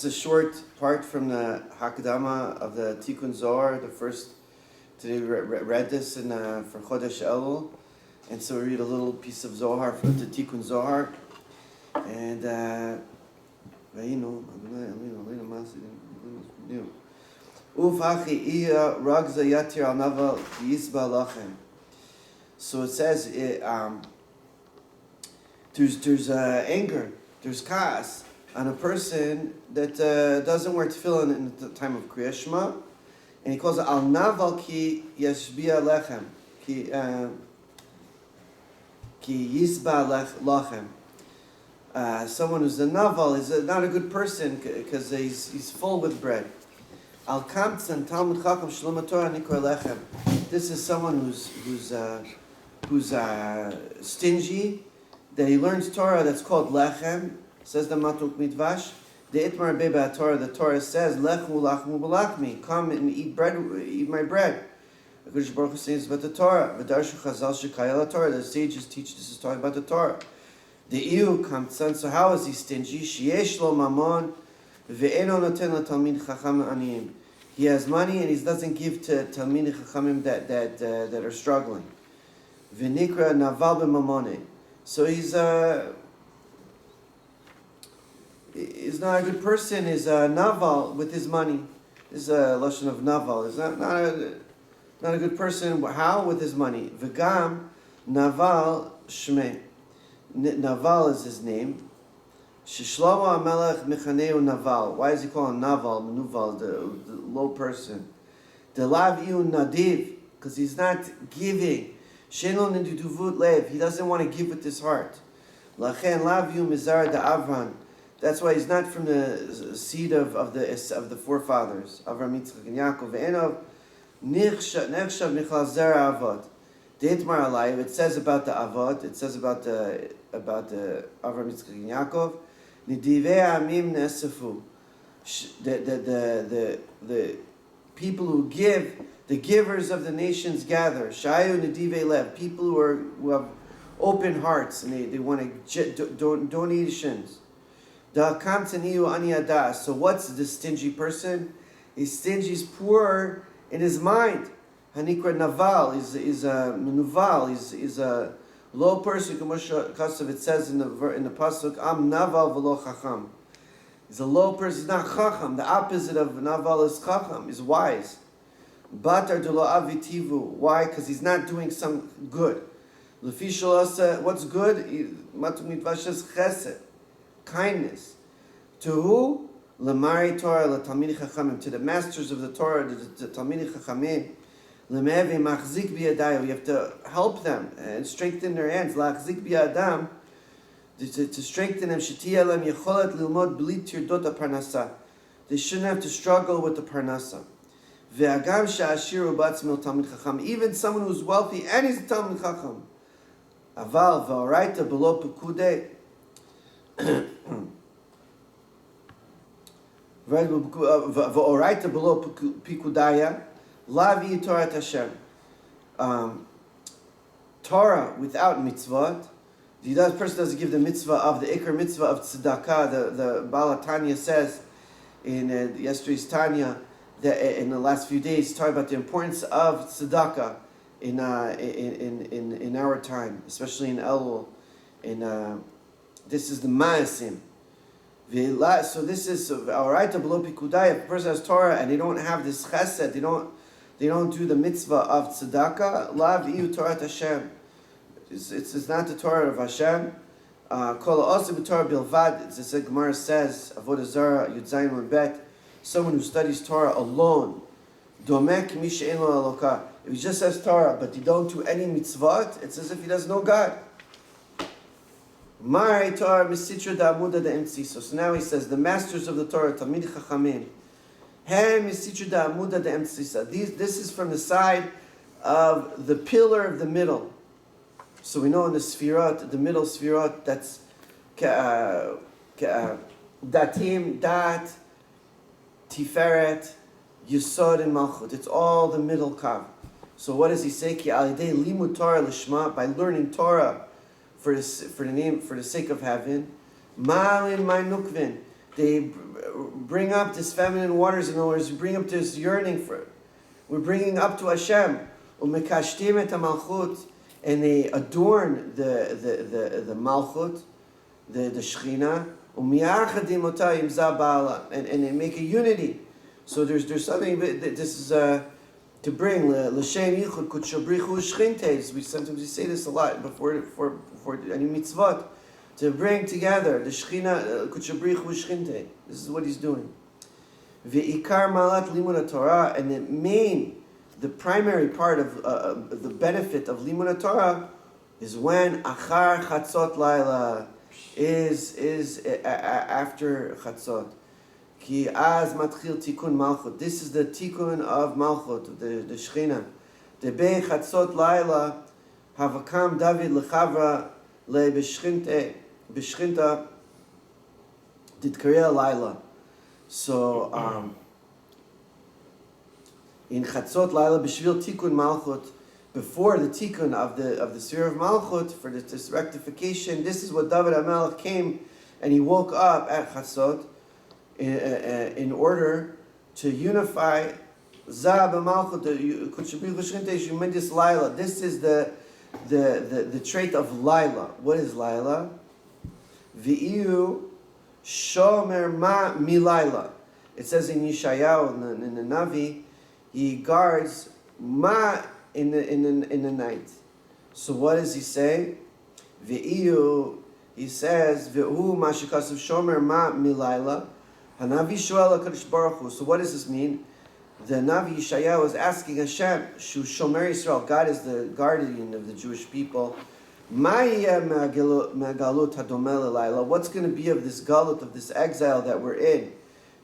This is a short part from the Hakdama of the Tikkun Zohar. The first today we read this in for Chodesh Elul, and so we read a little piece of Zohar from the Tikkun Zohar, and so it says there's anger, there's chaos on a person that doesn't wear tefillin in the time of Kriyas Shema, and he calls it al naval ki yashbia lechem ki yisba lechem. Someone who's a naval is not a good person because he's full with bread. Al kamtzan talmud chacham shloma Torah nikor lechem. This is someone who's stingy, that he learns Torah that's called lechem. Says the Matuk Midvash, the Itmar Beba Torah, the Torah says, Lechu lachmu balachmi, come and eat bread, eat my bread. HaKadosh Baruch Hu says about the Torah, V'darshu Chazal Shekayel Torah, the sages teach this is talking about the Torah. The Iu Kamtzan, so how is he stingy? Sheyesh lo mamon, ve'eno noten l'talmid chacham aniyim. He has money and he doesn't give to talmid chachamim that are struggling. V'nikra naval b'mamone. So he's not a good person, is a naval with his money. This is a lashon of naval. Is not a good person. How? With his money. V'gam naval shmei. Naval is his name. Shishlomo HaMelech mechaneu naval. Why is he called naval? Menuval, the low person. The lav iu nadiv, because he's not giving. Shenon niduvut lev. He doesn't want to give with his heart. Lachen lav iu mizar da avran. That's why he's not from the seed of the forefathers, Avraham, Yitzchak, and Yaakov. Ve'enov nechshav michal zera avot. Deitmar alayv. It says about the avot. It says about the Avraham, Yitzchak, and Yaakov. Nidivei amim nesefu. The people who give, the givers of the nations gather. Shayu nidivei lev. People who have open hearts and they want to donations. So what's the stingy person? He's stingy, he's poor in his mind. Hanikra naval is a menuval, is a low person. It says in the pasuk, Am naval v'lo chacham. He's a low person, he's not chacham. The opposite of naval is chacham, is wise. Batar dulo avitivu. Why? Because he's not doing some good. What's good? Matuk Midvash says chesed. Kindness. To who? Lemari Torah, letalmidei chachamim. To the masters of the Torah, the talmidei chachamim. Lemevi machzik biyadayu. You have to help them and strengthen their hands. Lachzik biyadam. To strengthen them. Shetiya lem yecholet lilmod bli tirdot parnasa. They shouldn't have to struggle with the parnasa. Ve'agam she'ashiru batzmil talmid chacham. Even someone who's wealthy and he's a talmid chacham. Aval v'oraita below pekudei. V'oraita below pikudaya lavi Torah Hashem. Torah without mitzvot. The person doesn't give the mitzvah of the ikar mitzvah of tzedakah. The Baal Tanya says in yesterday's Tanya that in the last few days talking about the importance of tzedakah in our time, especially in Elul. This is the Ma'asim. So this is alright below pikudai. If a person has Torah and they don't have this chesed, they don't do the mitzvah of tzedakah. Lav iu Torah Hashem. It's not the Torah of Hashem. Kol ha'osim Torah bilvad. It's the Gemara says Avodah Zarah Yud Zayin Yud Bet. Someone who studies Torah alone. Domek mi she'en lo eloka. If he just says Torah but he don't do any mitzvot, it's as if he doesn't know God. So now he says the masters of the Torah, Talmid Chachamim. This is from the side of the pillar of the middle. So we know in the Sfirot, the middle Sfirot, that's Datim, Dat, Tiferet, Yesod, and Malchut. It's all the middle kav. So what does he say? Ki alidei limud Torah lishma, by learning Torah for the sake of heaven. Malin my nukvin. They bring up this feminine waters. In other words, bring up this yearning for it. We're bringing up to Hashem. Umekashtim et malchut, and they adorn the malchut, the Shechina. Umiarchadim ota im za ba'ala, and they make a unity. So there's something that this is to bring l'shem yichud kutshabrichu shchintes. We sometimes say this a lot before any mitzvot, to bring together the Shechina kutshabrichu shchinte. This is what he's doing. Ve'ikar malat limud Torah, and the primary part of the benefit of limud Torah is when achar chatzot laila is after chatzot. Ki az matchil tikkun malchut. This is the tikkun of malchut, the Shechina. The bei chatzot laila havakam David lechavra le b'shchinta ditkarei laila. So in chatzot laila b'shvil tikkun malchut, before the tikkun of the sphere of malchut, for this rectification, this is what David HaMelech came and he woke up at chatzot in order to unify Zah b'malchut, the laila. This is the trait of laila. What is laila? V'iyu shomer ma milaila. It says in Yeshayahu, in the Navi, he guards ma in the night. So what does he say? V'iyu, he says, v'hu ma shekasav shomer ma milaila. Hanavi shoel HaKadosh Baruch Hu. So what does this mean? The Navi Yeshayahu is asking Hashem, Shu Shomer Yisrael, God is the guardian of the Jewish people. What's going to be of this galut, of this exile that we're in,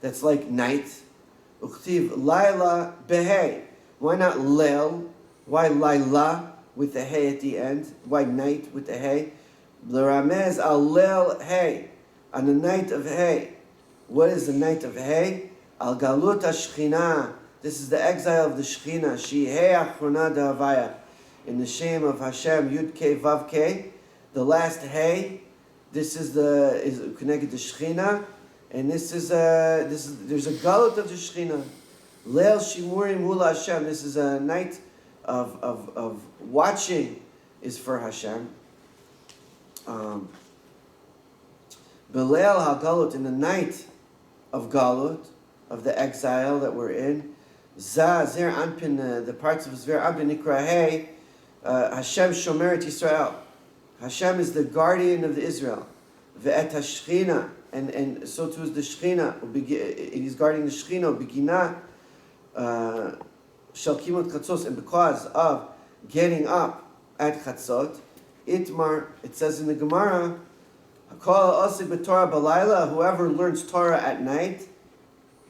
that's like night? Uchtiv laila behei. Why not leil? Why laila with the hey at the end? Why night with the hey? L'ramez al leil hey, on the night of hey. What is the night of hey? Al galut hashchina. This is the exile of the Shechina. She hey achrona da'avaya. In the shame of Hashem, Yud Kei Vav Kei, the last hey. This is connected to Shechina, and there's a galut of the Shechina. Leil Shimurim Hula Hashem. This is a night of watching, is for Hashem. Beleil HaGalut, in the night of Galut, of the exile that we're in. Zah Zer Anpin, the parts of Zer Anpin Nikra Hey. Hashem Shomeret Yisrael. Hashem is the guardian of the Israel. Ve'et HaShechina, and so too is the Shechina. He's guarding the Shechina. Begina Shel Kimot Chatzos, and because of getting up at Chatzot, Itmar, it says in the Gemara, Hakol Osik b'Torah b'Laila, whoever learns Torah at night.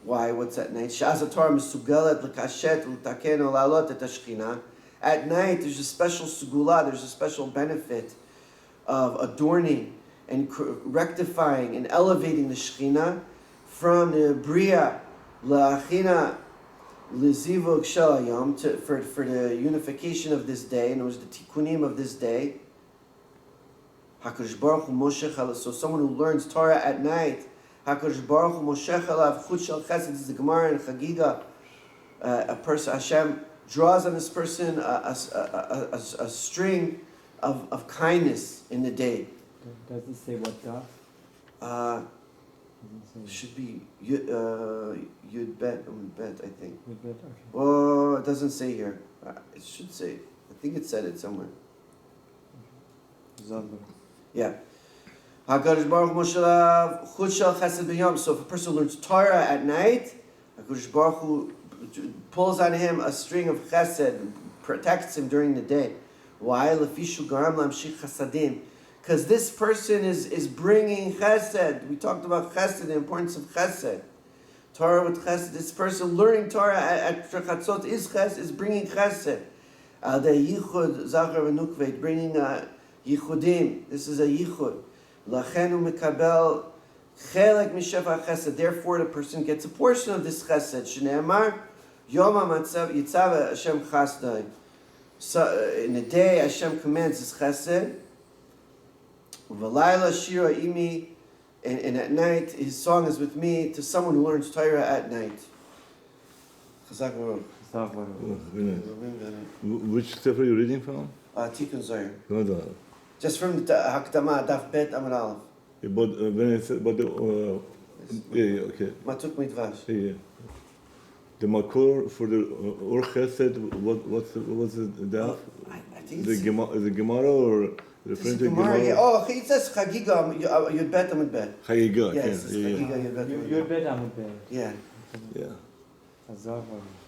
Why? What's at night? Sha'az Torah Mesugalet l'Kashet l'Taken Olalot et HaShechina. At night, there's a special sugula, there's a special benefit of adorning and rectifying and elevating the Shechina from the Bria La'achina L'Zivug Shel Hayom, for the unification of this day, and it was the tikkunim of this day. HaKadosh Baruch Hu Moshech Alav, so someone who learns Torah at night, HaKadosh Baruch Hu Moshech Alav Chut Shel Chesed, this is the Gemara in Chagiga, a person, Hashem draws on this person a string of kindness in the day. Does it say what daf? Should be Yud Bet, I think. Yud Bet, okay. Oh, it doesn't say here. It should say. I think it said it somewhere. Zandar. Yeah. HaKadosh Baruch Hu Chut Shel Chesed B'Yom. So if a person learns Torah at night, HaKadosh Baruch Hu pulls on him a string of chesed, and protects him during the day. Why? Lefishu garam lamshich chasadim. Because this person is bringing chesed. We talked about chesed, the importance of chesed. Torah with chesed. This person learning Torah at chatzot is bringing chesed. Al de yichud zachar v'nukveit, bringing yichudim. This is a yichud. Lachen u'mekabel chelek mishefa chesed. Therefore, the person gets a portion of this chesed. Shneimar Yom Yitzav Hashem Chasdai. So in the day Hashem commands His Chesed. V'layla Shira Imi And at night, his song is with me to someone who learns Torah at night. Chazak Baruch. Chazak Baruch. Oh, very nice. Which sefer are you reading from? Tikkun Zohar. Tikkun Zohar. Just from the Hakdama, Daf Bet Amar Aleph. But when I said about the okay. Matuk Midvash. Yeah. The makor for the or chesed. What's the daf? I think The it's Gemara or referring to Gemara. Gemara? Yeah. Oh, it says Chagiga. Yud Bet Amud Bet. Chagiga. Yes, Yeah. Chagiga Yud Bet. You're better, I'm better. Yeah. Yeah. Chazak Baruch.